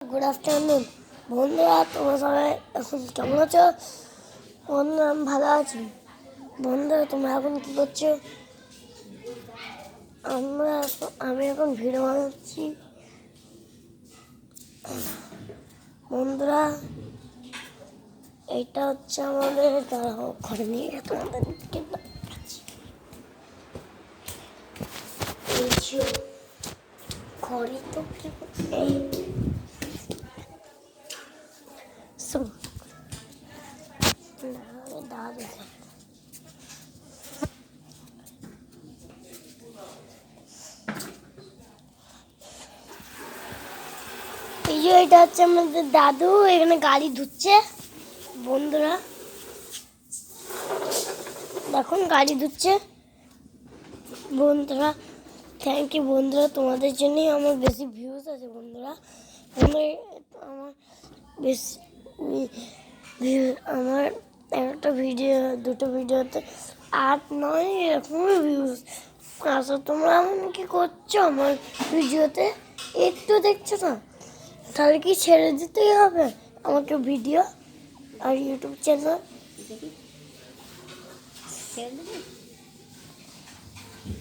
Good afternoon বন্ধুরা, তোমরা সবাই এখন কেমন আছো? বন্ধুরা আমি ভালো আছি। বন্ধুরা তোমরা এখন কী করছো? আমি এখন ভিডিও বানাচ্ছি। বন্ধুরা এইটা হচ্ছে আমাদের ঘরে নিয়ে তোমাদেরকে ঘরে তো কি দাদু এটা হচ্ছে আমাদের দাদু, এখানে গাড়ি ধুচ্ছে। বন্ধুরা দেখুন গাড়ি ধুচ্ছে। বন্ধুরা থ্যাংক ইউ। বন্ধুরা তোমাদের জন্যই আমার বেশি ভিউজ আছে। বন্ধুরা আমার বেশি আমার একটা ভিডিও দুটো ভিডিওতে 8-9 এরকমই ভিউজ আসো। তোমরা এমন কি করছো আমার ভিডিওতে? একটু দেখছো না? তাহলে কি ছেড়ে দিতেই হবে আমাকে ভিডিও আর ইউটিউব চ্যানেল?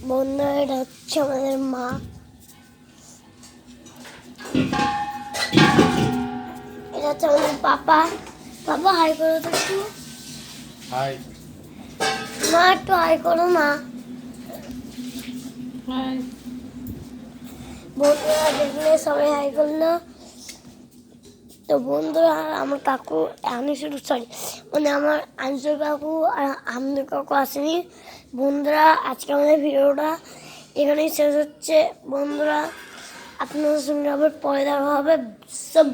বন্ধুরা এটা হচ্ছে আমাদের মা। এটা হচ্ছে আমাদের পাপা। পাপা হাই করো তো একটু। হাই মা একটু হাই করো মা। বন্ধুরা দেখলে সবাই হাই করলো। তো বন্ধুরা আমার কাকু আমার আনসুর কাকু আর আমাদের কাকু আসেনি। বন্ধুরা আজকে আমাদের ভিডিওটা এখানেই শেষ হচ্ছে। বন্ধুরা আপনাদের সঙ্গে আবার পরে দেখা হবে। সব